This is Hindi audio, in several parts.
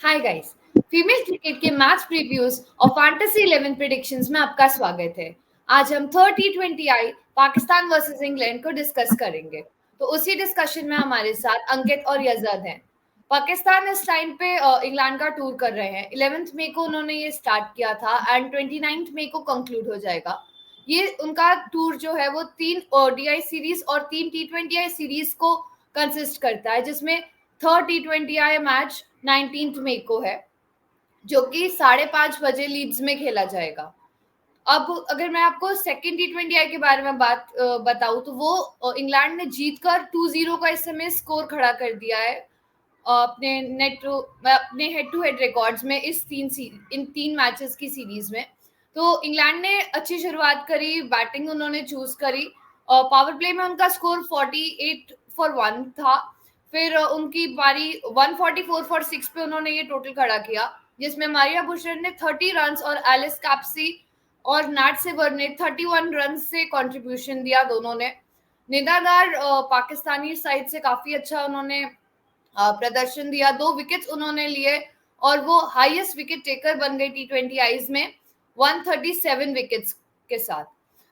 Hi guys. फीमेल क्रिकेट के मैच प्रीव्यूज और फैंटेसी 11 प्रेडिक्शंस में आपका स्वागत है। आज हम थर्ड टी20 आई पाकिस्तान वर्सेस इंग्लैंड को डिस्कस करेंगे। तो उसी डिस्कशन में हमारे साथ अंकित और यजद हैं। पाकिस्तान इस टाइम पे इंग्लैंड का टूर कर रहे हैं। 11 मई को उन्होंने ये स्टार्ट किया था एंड 29 मई को कंक्लूड हो जाएगा। ये उनका टूर जो है वो 3 ओडीआई सीरीज और 3 टी20 आई सीरीज को कंसिस्ट करता है, जिसमें थर्ड टी20 आई मैच 19 मई को है, जो कि 5:30 बजे लीड्स में खेला जाएगा। अब अगर मैं आपको सेकेंड टी20 आई के बारे में बताऊं तो वो इंग्लैंड ने जीतकर 2-0 का इस समय स्कोर खड़ा कर दिया है अपने हेड टू हेड रिकॉर्ड्स में इन तीन मैचेस की सीरीज में। तो इंग्लैंड ने अच्छी शुरुआत करी, बैटिंग उन्होंने चूज करी और पावर प्ले में उनका स्कोर 48 फॉर 1 था। फिर उनकी बारी 144 फॉर 6 पे उन्होंने ये टोटल खड़ा किया, जिसमें मारिया बुशर ने 30 रन और एलिस कैप्सी और नैट सिवर ने 31 रन से कंट्रीब्यूशन दिया दोनों ने। निदादार पाकिस्तानी साइड से काफी अच्छा उन्होंने प्रदर्शन दिया, 2 विकेट्स उन्होंने लिए और वो हाईएस्ट विकेट टेकर बन गई टी20 आईज में 137 विकेट्स के साथ।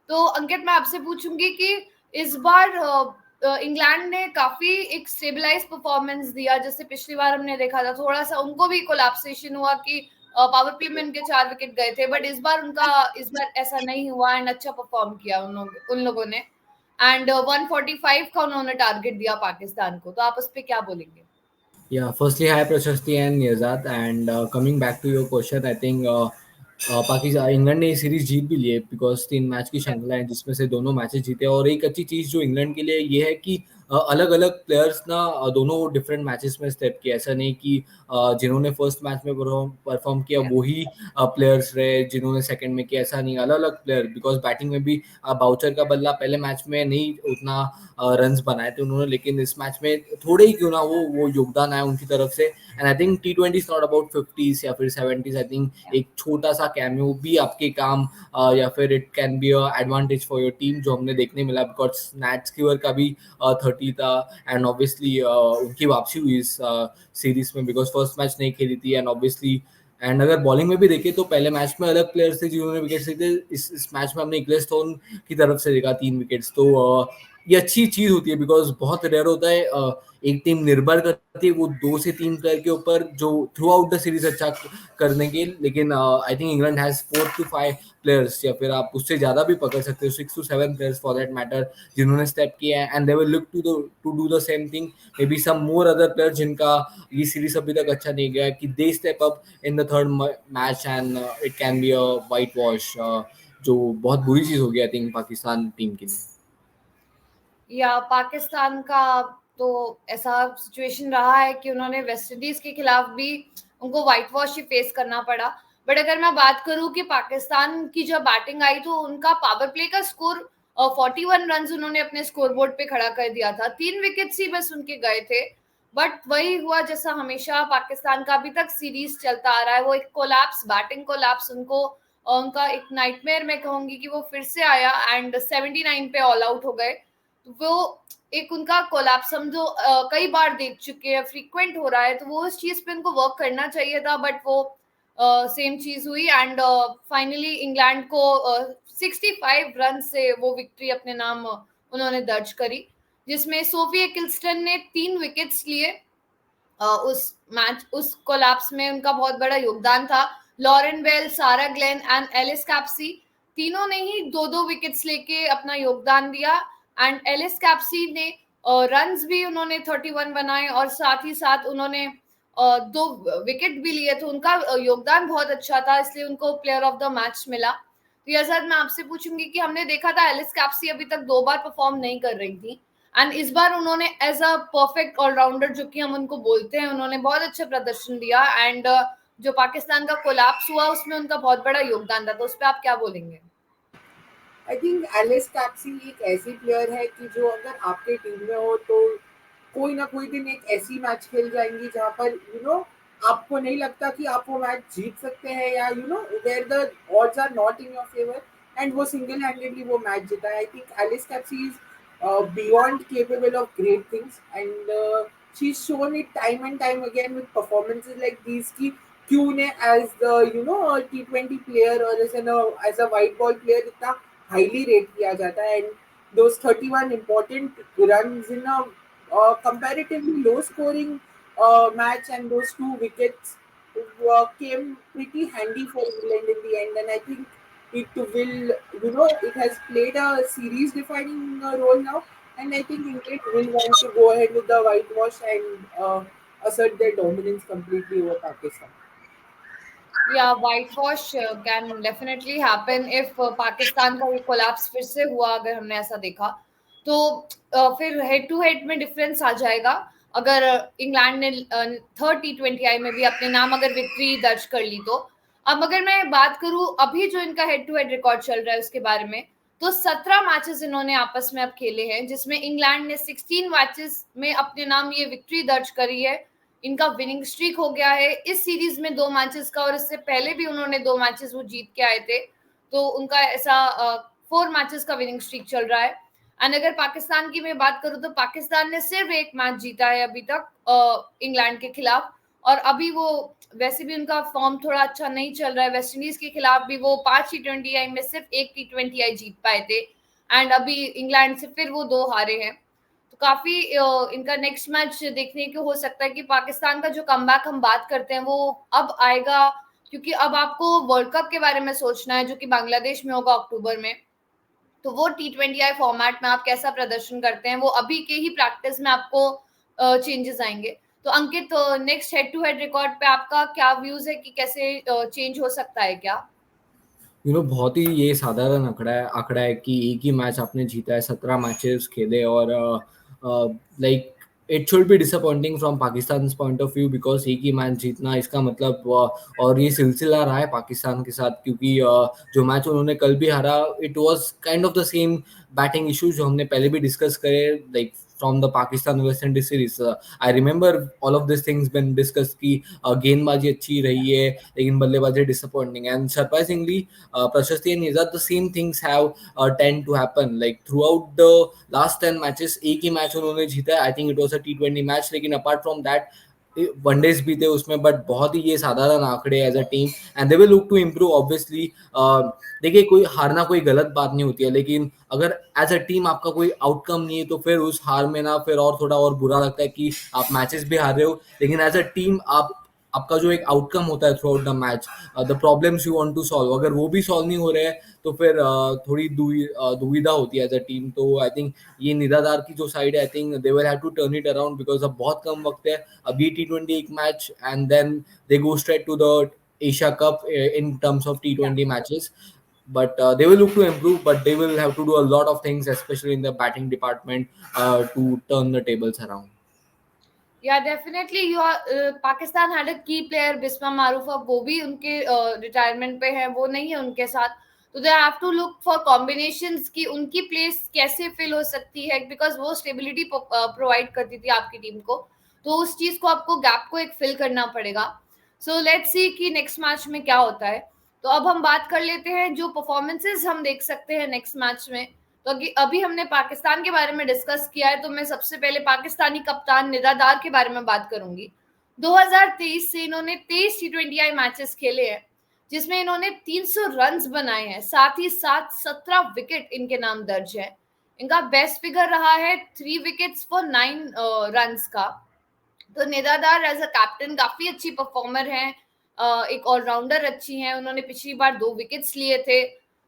तो अंकित, मैं आपसे पूछूंगी कि इस बार इंग्लैंड ने काफी एक स्टेबलाइज परफॉर्मेंस दिया। जैसे पिछली बार हमने देखा था थोड़ा सा उनको भी कोलैप्सेशन हुआ कि पावर प्ले में उनके 4 विकेट गए थे, बट इस बार ऐसा नहीं हुआ एंड अच्छा परफॉर्म किया उन लोगों ने एंड 145 का उन्होंने टारगेट दिया पाकिस्तान को। तो आप उस पर क्या बोलेंगे? Yeah, firstly, hi Prashasti and Yazad. And coming back to your question, I think Pakistan England ने ये सीरीज जीत भी ली है बिकॉज 3 मैच की श्रृंखला है जिसमें से दोनों मैचेस जीते। और एक अच्छी चीज जो इंग्लैंड के लिए ये है कि अलग अलग प्लेयर्स ना दोनों डिफरेंट मैचेस में स्टेप किया। ऐसा नहीं कि जिन्होंने फर्स्ट मैच में परफॉर्म किया वही प्लेयर्स रहे जिन्होंने सेकंड में किया, ऐसा नहीं, अलग अलग प्लेयर। बिकॉज बैटिंग में भी बाउचर का बदला पहले मैच में नहीं उतना रन्स बनाए थे उन्होंने, लेकिन इस मैच में थोड़े ही क्यों ना वो योगदान आया उनकी तरफ से। And I think T20 is not about 50s या फिर 70s। आई थिंक एक छोटा सा कैमियो भी आपके काम या फिर it can be a advantage for your team, जो हमने देखने मिला। बिकॉज नैट स्कीवर का भी 30 था एंड ऑब्वियसली उनकी वापसी हुई इस सीरीज में बिकॉज फर्स्ट मैच नहीं खेली थी। एंड ऑब्वियसली एंड अगर बॉलिंग में भी देखें तो पहले मैच में अलग प्लेयर्स थे जिन्होंने विकेट लिए थे। इस मैच में हमने इग्लेस स्टोन की तरफ से देखा 3 विकेट्स। तो ये अच्छी चीज होती है बिकॉज बहुत रेयर होता है एक टीम निर्भर करती है वो 2 से 3 प्लेयर के ऊपर जो थ्रू आउट द सीरीज अच्छा करने के। लेकिन I think England has 4 to 5 players या फिर आप उससे ज्यादा भी पकड़ सकते हो, 6 to 7 players for that matter, जिन्होंने स्टेप किया है। And they will look to do the same thing, maybe some more other player जिनका ये सीरीज अभी तक अच्छा नहीं गया, कि they step up in the third match and it can be a whitewash, जो बहुत बुरी चीज होगी आई थिंक पाकिस्तान टीम के लिए। या पाकिस्तान का तो ऐसा सिचुएशन रहा है कि उन्होंने वेस्ट इंडीज के खिलाफ भी उनको व्हाइट वॉश ही फेस करना पड़ा। बट अगर मैं बात करूं कि पाकिस्तान की जब बैटिंग आई तो उनका पावर प्ले का स्कोर 41 रन उन्होंने अपने स्कोरबोर्ड पे खड़ा कर दिया था, 3 विकेट्स ही बस उनके गए थे। बट वही हुआ जैसा हमेशा पाकिस्तान का अभी तक सीरीज चलता आ रहा है, वो एक कोलैप्स, बैटिंग कोलैप्स उनका एक नाइटमेयर मैं कहूंगी कि वो फिर से आया एंड 79 पे ऑल आउट हो गए। वो एक उनका कोलैप्स हम जो कई बार देख चुके हैं, फ्रीक्वेंट हो रहा है, तो वो उस चीज पे उनको वर्क करना चाहिए था, बट वो सेम चीज हुई एंड फाइनली इंग्लैंड को 65 रन से वो विक्ट्री अपने नाम उन्होंने दर्ज करी, जिसमें सोफिया किल्स्टन ने 3 विकेट्स लिए। उस कोलैप्स में उनका बहुत बड़ा योगदान था। Lauren Bell, Sarah Glenn and Alice Capsey तीनों ने ही 2-2 विकेट्स लेके अपना योगदान दिया एंड एलिस कैप्सी ने रन्स भी उन्होंने 31 बनाए और साथ ही साथ उन्होंने 2 विकेट भी लिए, तो उनका योगदान बहुत अच्छा था, इसलिए उनको प्लेयर ऑफ द मैच मिला। तो यह सर, मैं आपसे पूछूंगी कि हमने देखा था एलिस कैप्सी अभी तक 2 बार परफॉर्म नहीं कर रही थी एंड इस बार उन्होंने एज अ परफेक्ट ऑलराउंडर जो कि हम उनको बोलते हैं, उन्होंने बहुत अच्छा प्रदर्शन दिया एंड जो पाकिस्तान का कोलैप्स हुआ उसमें उनका बहुत बड़ा योगदान था। तो उस पर आप क्या बोलेंगे? आई थिंक एलिस कैप्सी एक ऐसी प्लेयर है कि जो अगर आपके टीम में हो तो कोई ना कोई दिन एक ऐसी मैच खेल जाएंगी जहाँ पर आपको नहीं लगता कि आप वो मैच जीत सकते हैं, या where the odds are not in your favour, and वो सिंगल हैंडेडली वो मैच जीता है। I think Alice Capsey is beyond capable of great things, and she's shown it time and time again with performances like these ki क्यों उन्हें as the T20 player or as a white ball player इतना highly rate किया जाता है, and those 31 important runs in a comparatively low scoring match and those 2 wickets came pretty handy for England in the end, and I think it will, it has played a series defining role now, and I think England will want to go ahead with the whitewash and assert their dominance completely over Pakistan. या white wash can definitely happen if Pakistan का ये कोलैप्स फिर से हुआ, अगर हमने ऐसा देखा तो फिर हेड टू हेड में डिफरेंस आ जाएगा। अगर इंग्लैंड ने थर्ड T20I में भी अपने नाम अगर विक्ट्री दर्ज कर ली तो। अब अगर मैं बात करूं अभी जो इनका हेड टू हेड रिकॉर्ड चल रहा है उसके बारे में, तो 17 मैचेस इन्होंने आपस में अब खेले हैं, जिसमें इंग्लैंड ने 16 मैचेस में अपने नाम ये विक्ट्री दर्ज करी है। इनका विनिंग स्ट्रीक हो गया है इस सीरीज में 2 मैचेस का, और इससे पहले भी उन्होंने 2 मैचेस वो जीत के आए थे, तो उनका ऐसा 4 मैचेस का विनिंग स्ट्रीक चल रहा है। एंड अगर पाकिस्तान की मैं बात करूं तो पाकिस्तान ने सिर्फ 1 मैच जीता है अभी तक इंग्लैंड के खिलाफ, और अभी वो वैसे भी उनका फॉर्म थोड़ा अच्छा नहीं चल रहा है। वेस्ट इंडीज के खिलाफ भी वो 5 T20I में सिर्फ 1 T20I जीत पाए थे, एंड अभी इंग्लैंड से फिर वो 2 हारे हैं। तो काफी इनका नेक्स्ट मैच देखने को हो सकता है कि पाकिस्तान का जो कमबैक हम बात करते हैं वो अब आएगा, क्योंकि अब आपको वर्ल्ड कप के बारे में सोचना है जो कि बांग्लादेश में होगा अक्टूबर में। तो वो T20I फॉर्मेट में आप कैसा प्रदर्शन करते हैं वो अभी के ही प्रैक्टिस में आपको चेंजेस आएंगे। तो Ankit, next head to head record पे आपका क्या व्यूज है कि कैसे चेंज हो सकता है क्या? बहुत ही ये साधारण आंकड़ा है कि एक ही मैच आपने जीता है, 17 मैचेस खेले, और like it should be disappointing from Pakistan point of view, because एक ही मैच जीतना इसका मतलब और ये सिलसिला रहा है पाकिस्तान के साथ, क्योंकि जो मैच उन्होंने कल भी हारा, it was kind of the same batting issues जो हमने पहले भी डिस्कस करे, like from the Pakistan West Indies series. I remember all of these things been discussed कि गेंदबाजी अच्छी रही है लेकिन बल्लेबाजी disappointing, and surprisingly Prashasti and Nizad, the same things have tend to happen like throughout the last 10 matches। एक ही मैच उन्होंने जीता है, I think it was a T20 match, लेकिन apart from that वनडेज भी थे उसमें, बट बहुत ही ये साधारण आंकड़े as a team, and they will look to improve obviously. देखिए, कोई हारना कोई गलत बात नहीं होती है, लेकिन अगर एज अ टीम आपका कोई आउटकम नहीं है तो फिर उस हार में ना फिर और थोड़ा और बुरा लगता है कि आप मैचेस भी हार रहे हो, लेकिन एज अ टीम आपका जो एक आउटकम होता है throughout the match, the problems you want to solve, अगर वो भी सॉल्व नहीं हो रहे हैं तो फिर थोड़ी दुविधा होती है एज अ टीम। तो आई थिंक ये निराधार की जो साइड है, I think they will have to turn it around, because अब बहुत कम वक्त है, अभी T20 एक match, and then they go straight to the Asia Cup in terms of T20 matches. But they will look to improve, but they will have to do a lot of things, especially in the batting department, to turn the tables around. Yeah definitely you are, Pakistan had a key player Bisma मारूफ, अब वो भी उनके रिटायरमेंट पे है, वो नहीं है उनके साथ, तो they have to look for combinations की उनकी प्लेस कैसे फिल हो सकती है, बिकॉज वो स्टेबिलिटी प्रोवाइड करती थी आपकी टीम को, तो उस चीज को आपको गैप को एक फिल करना पड़ेगा। सो लेट्स सी कि नेक्स्ट मैच में क्या होता है। तो अब हम बात कर लेते हैं जो परफॉर्मेंसेस हम देख सकते हैं नेक्स्ट मैच में। तो अभी हमने पाकिस्तान के बारे में डिस्कस किया है, तो मैं सबसे पहले पाकिस्तानी कप्तान निरादार के बारे में बात करूंगी। 2023 से इन्होंने 23 T20I मैचेस खेले हैं, जिसमें इन्होंने 300 रन्स बनाए हैं, साथ ही साथ 17 विकेट इनके नाम दर्ज है। इनका बेस्ट फिगर रहा है 3 विकेट्स फॉर 9 रन्स का। तो निरादार एज अ कैप्टन काफी अच्छी परफॉर्मर है, एक ऑलराउंडर अच्छी है, उन्होंने पिछली बार 2 विकेट्स लिए थे।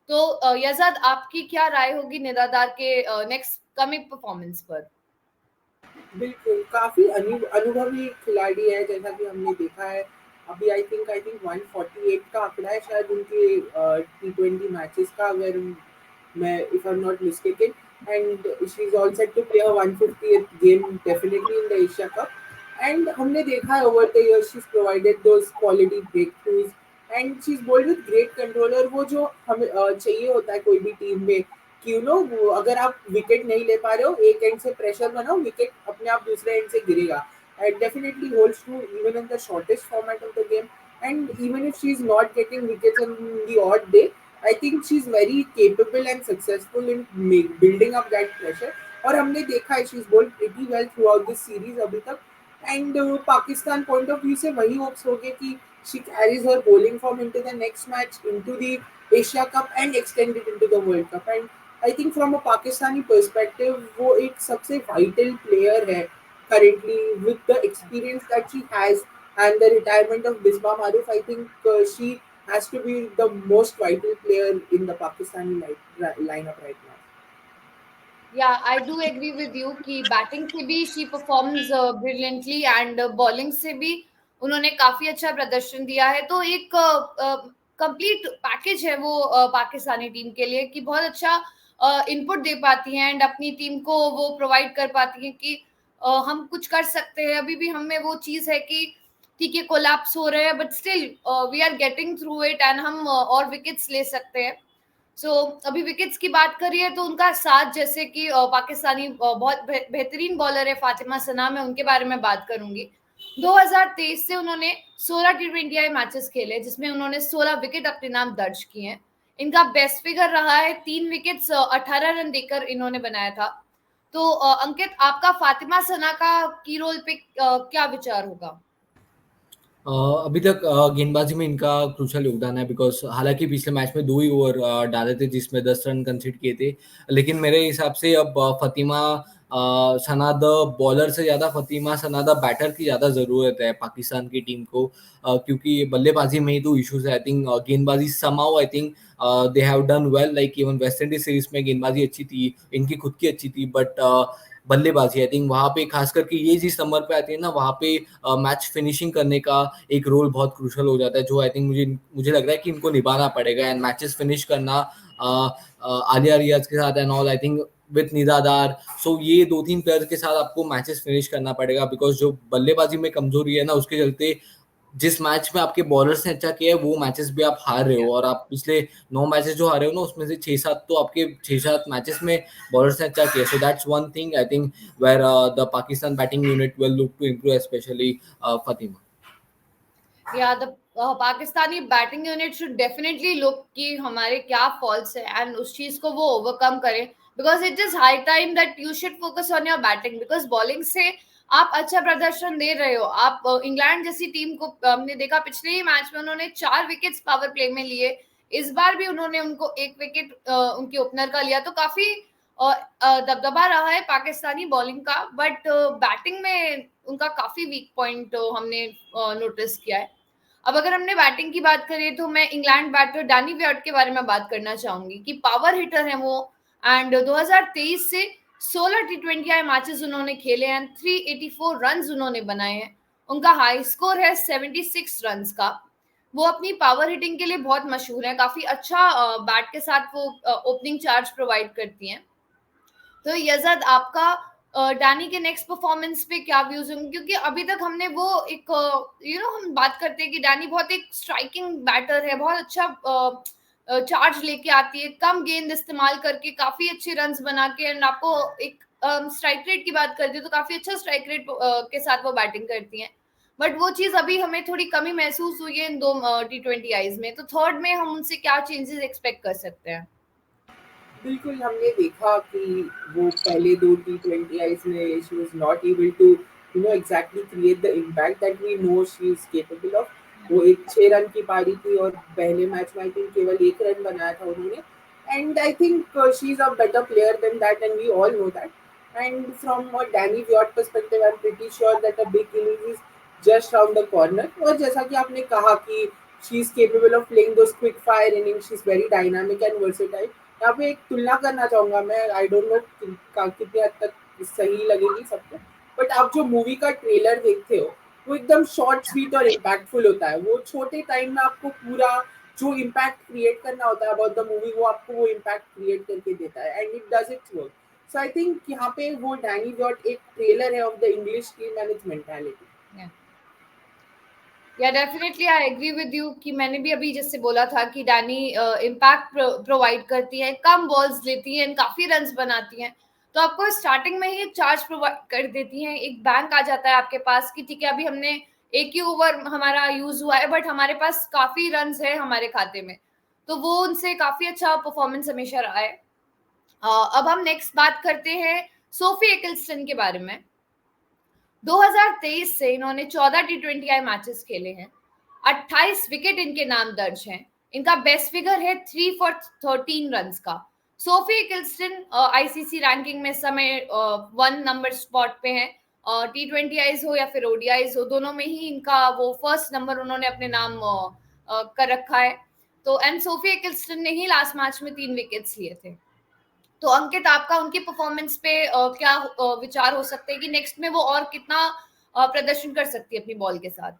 तो यजाद, आपकी क्या राय होगी निरादार के नेक्स्ट कमिंग परफॉर्मेंस पर? बिल्कुल, काफी अनुभवी खिलाड़ी है, जैसा कि हमने देखा है अभी। आई थिंक 148 का आंकड़ा है शायद उनके T20 मैचेस का, अगर मैं if I am not mistaken, and she is all set to play 150th game definitely in the Asia cup. And हमने देखा है over the years she is provided those quality breakthroughs, and she is bowled with great control. और वो जो हमें चाहिए होता है कोई भी टीम में कि अगर आप विकेट नहीं ले पा रहे हो, एक एंड से प्रेशर बनाओ, विकेट अपने आप दूसरे एंड से गिरेगा। And definitely holds true even in the shortest format of the game, and even if she is not getting wickets on the odd day, I think she's very capable and successful in building up that pressure। और हमने देखा है she is bowled pretty well throughout this series अभी तक, and Pakistan point of view से वही होप्स हो गए कि she carries her bowling form into the next match, into the Asia Cup and extend it into the World Cup. And I think from a Pakistani perspective, वो एक सबसे vital player है currently with the experience that she has and the retirement of Bisma Maruf. I think she has to be the most vital player in the Pakistani lineup right now. Yeah I do agree with you कि बैटिंग से भी she performs brilliantly and bowling से भी उन्होंने काफी अच्छा प्रदर्शन दिया है। तो एक कंप्लीट पैकेज है वो पाकिस्तानी टीम के लिए कि बहुत अच्छा इनपुट दे पाती हैं एंड अपनी टीम को वो प्रोवाइड कर पाती हैं कि हम कुछ कर सकते हैं। अभी भी हमें वो चीज है कि ठीक है कोलैप्स हो रहे हैं but still we are getting through it and हम और विकेट्स ले सकते हैं। अभी विकेट्स की बात करिए तो उनका साथ जैसे कि पाकिस्तानी बहुत बेहतरीन बॉलर है फातिमा सना, मैं उनके बारे में बात करूंगी। 2023 से उन्होंने 16 T20I मैचेस खेले जिसमें उन्होंने 16 विकेट अपने नाम दर्ज किए हैं। इनका बेस्ट फिगर रहा है 3 विकेट्स 18 रन देकर इन्होंने बनाया था। तो अंकित, आपका फातिमा सना का की रोल पे क्या विचार होगा? अभी तक गेंदबाजी में इनका क्रूशल योगदान है बिकॉज हालांकि पिछले मैच में 2 ही ओवर डाले थे जिसमें 10 रन कंसीड किए थे, लेकिन मेरे हिसाब से अब फतिमा सना द बॉलर से ज़्यादा फतिमा सना द बैटर की ज़्यादा ज़रूरत है पाकिस्तान की टीम को, क्योंकि बल्लेबाजी में ही तो इश्यूज है। आई थिंक गेंदबाजी समाउ I think they have done well, like even West Indies series में गेंदबाजी अच्छी थी इनकी खुद की अच्छी थी, बट बल्लेबाजी आई थिंक वहां पे खास करके ये जिस नंबर पे आती है ना वहां पे मैच फिनिशिंग करने का एक रोल बहुत क्रूशल हो जाता है, जो आई थिंक मुझे लग रहा है कि इनको निभाना पड़ेगा एंड मैचेस फिनिश करना आलिया रियाज के साथ and all I think with निरादार। सो ये 2-3 प्लेयर्स के साथ आपको मैचेस फिनिश करना पड़ेगा बिकॉज जो बल्लेबाजी में कमजोरी है ना उसके चलते जिस मैच में आपके बॉलर्स ने अच्छा किया है वो मैचेस भी आप हार रहे हो, और आप पिछले 9 मैचेस जो हारे हो ना उसमें से 6-7 तो आपके 6-7 मैचेस में बॉलर्स ने अच्छा किया। So that's one thing I think where the Pakistan batting unit will look to improve, especially Fatima. या the Pakistani batting unit should definitely look कि हमारे क्या फॉल्ट्स है एंड उस चीज को वो ओवरकम करें because it is high time that you should focus on your batting because bowling से आप अच्छा प्रदर्शन दे रहे हो। आप इंग्लैंड जैसी टीम को हमने देखा पिछले ही मैच में उन्होंने 4 विकेट्स पावर प्ले में लिए, इस बार भी उन्होंने उनको 1 विकेट उनके ओपनर का लिया। तो काफी दबदबा रहा है पाकिस्तानी बॉलिंग का, बट बैटिंग में उनका काफी वीक पॉइंट हमने नोटिस किया है। अब अगर हमने बैटिंग की बात करें तो मैं इंग्लैंड बैटर डैनी वियर्ट के बारे में बात करना चाहूंगी कि पावर हिटर है वो एंड 2023 से 16 T20I मैचेस उन्होंने खेले एंड 384 रन्स उन्होंने बनाए हैं। उनका हाई स्कोर है 76 रन्स का। वो अपनी पावर हिटिंग के लिए बहुत मशहूर है, काफी अच्छा बैट के साथ वो ओपनिंग चार्ज प्रोवाइड करती हैं। तो यज़द, आपका डैनी के नेक्स्ट परफॉर्मेंस पे क्या व्यूज होंगे? क्योंकि अभी तक हमने वो एक हम बात करते हैं कि डैनी बहुत एक स्ट्राइकिंग बैटर है, बहुत अच्छा चार्ज लेके आती है, कम गेंद इस्तेमाल करके काफी अच्छे रन्स बना के एंड आपको एक स्ट्राइक रेट की बात करती है तो काफी अच्छा स्ट्राइक रेट के साथ वो बैटिंग करती हैं। बट वो चीज अभी हमें थोड़ी कमी महसूस हुई है इन 2 T20Is में। तो थर्ड में हम उनसे क्या चेंजेस एक्सपेक्ट कर सकते हैं? बिल्कुल, हमने देखा कि वो पहले 2 T20Is में she was not able to exactly create the impact that we know she is capable of. वो एक 6 रन की पारी थी और पहले मैच में आई थिंक केवल 1 रन बनाया था उन्होंने। And I think she is a better player than that and we all know that. And from a Danni Wyatt perspective I am pretty sure that a big innings is just round the corner. और जैसा कि आपने कहा कि she is capable of playing those quick fire innings, she is very dynamic and versatile. यहाँ पे एक तुलना करना चाहूंगा मैं, आई डोंट नो कितनी हद तक सही लगेगी सबको, बट आप जो मूवी का ट्रेलर देखते हो वो एकदम शॉर्ट स्वीट और इम्पैक्टफुल होता है। वो छोटे टाइम में आपको पूरा जो इम्पैक्ट क्रिएट करना होता है अबाउट द मूवी वो आपको वो इम्पैक्ट क्रिएट करके देता है and it does its work. So I think यहाँ पे वो डैनी वियर्ट एक ट्रेलर है of the English team and its mentality. या definitely I agree with you कि मैंने भी अभी जैसे बोला था कि डैनी इम्पैक्ट प्रोवाइड करती है, कम बॉल्स लेती है, काफी रन्स बनाती हैं। तो आपको स्टार्टिंग में ही चार्ज प्रोवाइड कर देती हैं, एक बैंक आ जाता है आपके पास कि ठीक है अभी हमने एक ही ओवर हमारा यूज हुआ है बट हमारे पास काफी रन्स है हमारे खाते में। तो वो उनसे काफी अच्छा परफॉर्मेंस हमेशा रहा है। अब हम नेक्स्ट बात करते हैं सोफी एकिल्स्टन के बारे में। 2023 से इन्होंने 14 T20I मैचेस खेले हैं, 28 विकेट इनके नाम दर्ज हैं। इनका बेस्ट फिगर है 3 for 13 रन का। सोफी किल्स्टन आईसीसी रैंकिंग में इस समय 1 नंबर स्पॉट पे है। T20Is हो या फिर ODIs हो, दोनों में ही इनका वो फर्स्ट नंबर उन्होंने अपने नाम कर रखा है। तो एंड सोफी किल्स्टन ने ही लास्ट मैच में 3 विकेट्स लिए थे। तो अंकित, आपका उनकी परफॉर्मेंस पे क्या विचार हो सकते हैं कि नेक्स्ट में वो और कितना प्रदर्शन कर सकती है अपनी बॉल के साथ?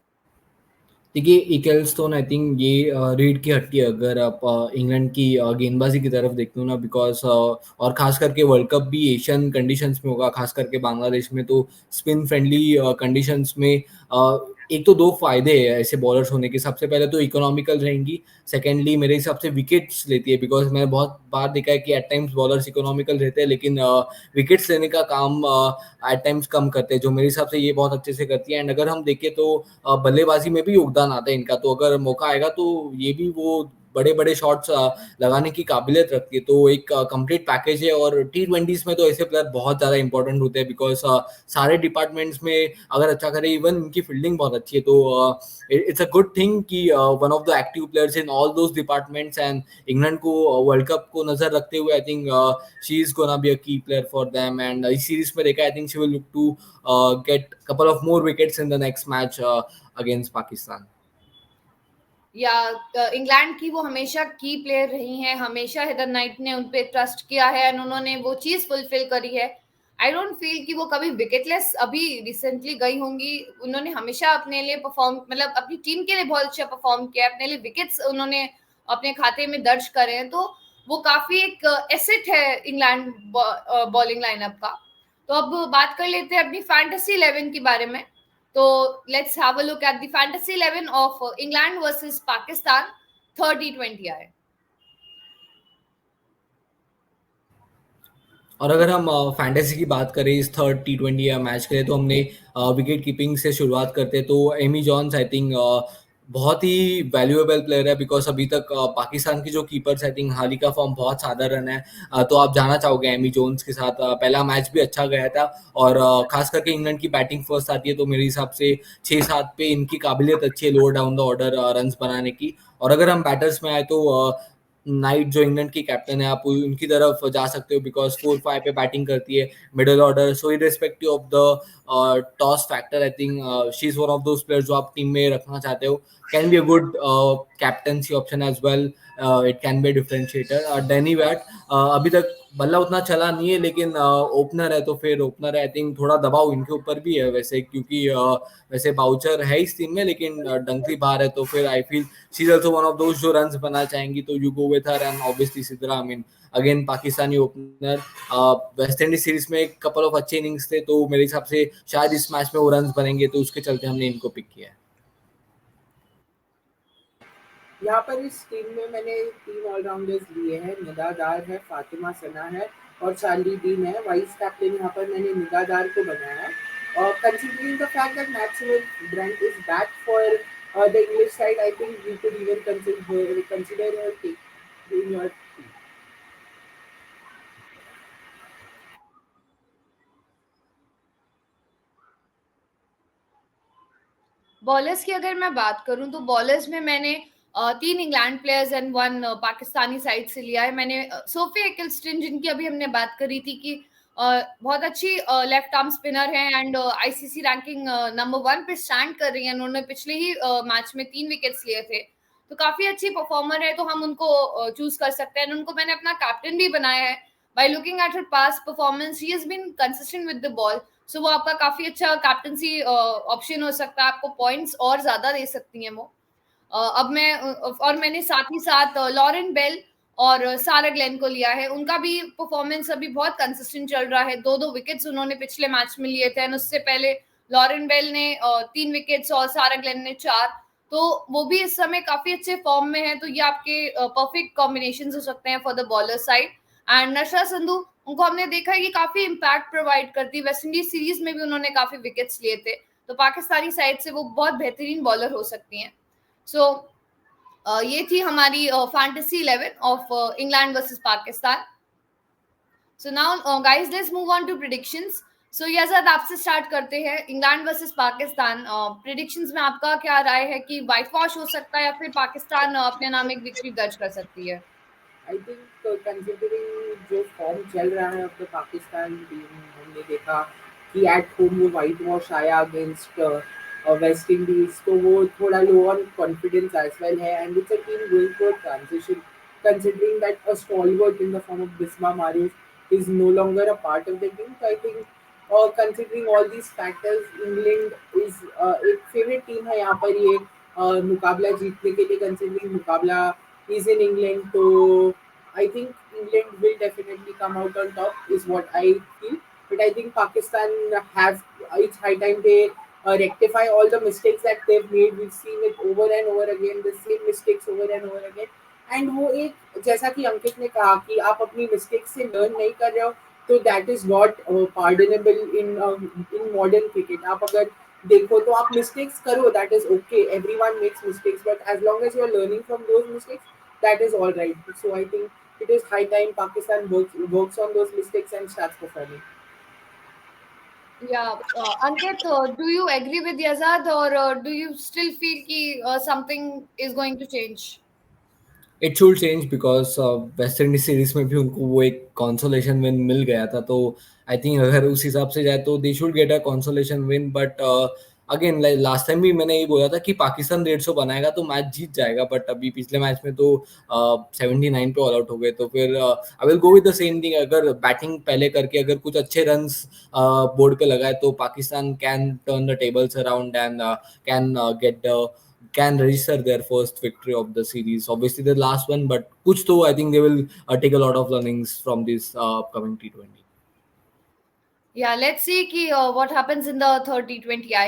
देखिए, इकेलस्टोन आई थिंक ये रीढ़ की हड्डी है अगर आप इंग्लैंड की गेंदबाजी की तरफ देखते हो ना, बिकॉज और खास करके वर्ल्ड कप भी एशियन कंडीशंस में होगा, खास करके बांग्लादेश में, तो स्पिन फ्रेंडली कंडीशंस में एक तो दो फायदे हैं ऐसे बॉलर्स होने के। सबसे पहले तो इकोनॉमिकल रहेंगी, सेकेंडली मेरे हिसाब से विकेट्स लेती है, बिकॉज मैंने बहुत बार देखा है कि एट टाइम्स बॉलर्स इकोनॉमिकल रहते हैं लेकिन विकेट्स लेने का काम एट टाइम्स कम करते हैं, जो मेरे हिसाब से ये बहुत अच्छे से करती है। एंड अगर हम देखें तो बल्लेबाजी में भी योगदान आता है इनका, तो अगर मौका आएगा तो ये भी वो बड़े बड़े शॉट्स लगाने की काबिलियत रखती है। तो एक कंप्लीट पैकेज है, और T20s में तो ऐसे प्लेयर बहुत ज़्यादा इंपॉर्टेंट होते हैं, बिकॉज सारे डिपार्टमेंट्स में अगर अच्छा करे, इवन इनकी फील्डिंग बहुत अच्छी है, तो इट्स अ गुड थिंग कि one of the active players in all those departments. And England को वर्ल्ड कप को नजर रखते हुए I think she is gonna be a key player for them. And इस सीरीज में देखा I think she will look to get couple of more wickets in the next match against Pakistan. या इंग्लैंड की वो हमेशा की प्लेयर रही हैं, हमेशा हेदर नाइट ने उन पे ट्रस्ट किया है और उन्होंने वो चीज फुलफिल करी है। आई डोंट फील कि वो कभी विकेटलेस अभी रिसेंटली गई होंगी। उन्होंने हमेशा अपने लिए परफॉर्म, मतलब अपनी टीम के लिए बहुत अच्छा परफॉर्म किया है, अपने लिए विकेट्स उन्होंने अपने खाते में दर्ज करे हैं। तो वो काफी एक एसेट है इंग्लैंड बॉलिंग लाइनअप का। तो अब बात कर लेते हैं अपनी फैंटेसी 11 के बारे में। तो let's have a look at the fantasy 11 of England versus Pakistan, 30 T20I. और अगर हम फैंटेसी की बात करें इस थर्ड T20 या मैच के लिए, तो हमने विकेट कीपिंग से शुरुआत करते हैं। तो एमी जॉन्स आई थिंक बहुत ही वैल्यूएबल प्लेयर है, बिकॉज अभी तक पाकिस्तान की जो कीपर्स आई थिंक हाल ही का फॉर्म बहुत साधारण है। तो आप जाना चाहोगे एमी जोन्स के साथ? पहला मैच भी अच्छा गया था, और खास करके इंग्लैंड की बैटिंग फर्स्ट आती है, तो मेरे हिसाब से 6-7 पे इनकी काबिलियत अच्छी है lower down the order runs बनाने की। और अगर हम बैटर्स में आए तो नाइट जो इंग्लैंड की कैप्टन है, आप उनकी तरफ जा सकते हो, बिकॉज 4-5 पे बैटिंग करती है, middle order. So irrespective of the toss factor, I think she is one of those players जो आप टीम में रखना चाहते हो। Can be a good captaincy option as well, it can be differentiator. Danny Wyatt अभी तक बल्ला उतना चला नहीं है, लेकिन ओपनर है, तो फिर ओपनर है, आई थिंक थोड़ा दबाव इनके ऊपर भी है वैसे, क्योंकि वैसे बाउचर है इस टीम में, लेकिन डंकली बाहर है, तो फिर I feel she is also one of those जो रन्स बना चाहेंगी, तो you go with her. And obviously Sidra, I mean again Pakistani opener, waste Indies series में एक कपल ऑफ अच्छे इनिंग्स थे, तो मेरे हिसाब से शायद इस मैच में वो रन्स बनेंगे, तो उसके चलते हमने इनको पिक किया है। यहाँ पर इस टीम में मैंने 3 ऑलराउंडर्स लिए हैं। निदा डार है, फातिमा सना है और चार्ली डीन है। वाइस कैप्टन यहाँ पर मैंने निदा डार को बनाया है, और considering the fact that Maxwell Brunt is back for the English side, I think we could even consider her in your team. Bowlers की अगर मैं बात करूं तो बॉलर्स में मैंने 3 England players and 1 Pakistani side से लिया है। मैंने सोफी एकिल्स्टन, जिनकी अभी हमने बात करी थी कि बहुत अच्छी लेफ्ट आर्म स्पिनर है एंड आईसीसी रैंकिंग नंबर 1 पे स्टैंड कर रही है। उन्होंने पिछले ही मैच में 3 विकेट्स लिए थे, तो काफी अच्छी परफॉर्मर है, तो हम उनको चूज कर सकते हैं। उनको मैंने अपना कैप्टन भी बनाया है। By looking at her past performance, she has been consistent with the ball, so वो आपका काफी अच्छा कैप्टनसी ऑप्शन हो सकता है, आपको पॉइंट्स और ज्यादा दे सकती हैं वो। अब मैं और मैंने साथ ही साथ लॉरेन बेल और सारा ग्लेन को लिया है। उनका भी परफॉर्मेंस अभी बहुत कंसिस्टेंट चल रहा है। 2-2 विकेट्स उन्होंने पिछले मैच में लिए थे, और उससे पहले लॉरेन बेल ने 3 विकेट्स और सारा ग्लेन ने 4, तो वो भी इस समय काफी अच्छे फॉर्म में है। तो ये आपके परफेक्ट कॉम्बिनेशन हो सकते हैं for the bowler side. And Nashra Sandhu, उनको हमने देखा है कि काफी इम्पैक्ट प्रोवाइड करती है। वेस्ट इंडीज सीरीज में भी उन्होंने काफी विकेट्स लिए थे, तो पाकिस्तानी साइड से वो बहुत बेहतरीन बॉलर हो सकती हैं। सो ये थी हमारी fantasy 11 of England versus Pakistan. So now, guys, let's move on to predictions. सो यज़द आपसे स्टार्ट करते हैं, इंग्लैंड वर्सेस पाकिस्तान। प्रेडिक्शंस में आपका क्या राय है कि व्हाइट वॉश हो सकता है या फिर पाकिस्तान अपने नाम एक विक्ट्री दर्ज कर सकती है? आई थिंक कंसिडरिंग जो फॉर्म चल रहा है अब द पाकिस्तान टीम, हमने देखा कि एट होम वो वाइट वॉश आया अगेंस्ट वेस्ट इंडीज, तो वो थोड़ा low on confidence as well है, and it's a team going for transition considering that a stalwart in the form of Bisma Marius is no longer a part of the team. So I think considering all these factors, England is एक favorite team है यहाँ पर ये मुकाबला जीतने के लिए, considering मुकाबला is in England. So I think England will definitely come out on top is what I feel. But I think Pakistan have it's high time they rectify all the mistakes that they've made. We've seen it over and over again, the same mistakes over and over again. And वो एक जैसा कि अंकित ने कहा कि आप अपनी मिस्टेक से लर्न नहीं कर रहे हो, तो that is not pardonable in modern cricket. आप अगर देखो तो आप मिस्टेक्स करो, that is okay, everyone makes mistakes, but as long as you are learning from those mistakes, that is all right. So I think it is high time Pakistan works on those mistakes and starts performing. Yeah, Ankit, do you agree with Yazad or do you still feel कि something is going to change? It should change because West Indies series में भी उनको वो एक कॉन्सोलेशन विन मिल गया था, तो आई थिंक अगर उस हिसाब से जाए तो they should get a consolation win. But again last time भी मैंने यही बोला था कि पाकिस्तान 150 बनाएगा तो मैच जीत जाएगा, बट अभी पिछले मैच में तो 79 पे ऑल आउट हो गए. तो फिर I will go with the same thing. अगर बैटिंग पहले करके अगर कुछ अच्छे रन्स बोर्ड पे लगाए तो Pakistan can turn the tables around and can get can register their first victory of the series. Obviously, the last one, but kuch to I think they will take a lot of learnings from this upcoming T20. Yeah, let's see कि what happens in the third T20I.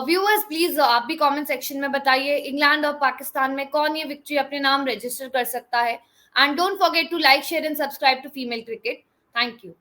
Viewers, please आप भी comment section में बताइए इंग्लैंड और पाकिस्तान में कौन ये विक्ट्री अपने नाम रजिस्टर कर सकता है. And don't forget to like, share and subscribe to Female Cricket. Thank you.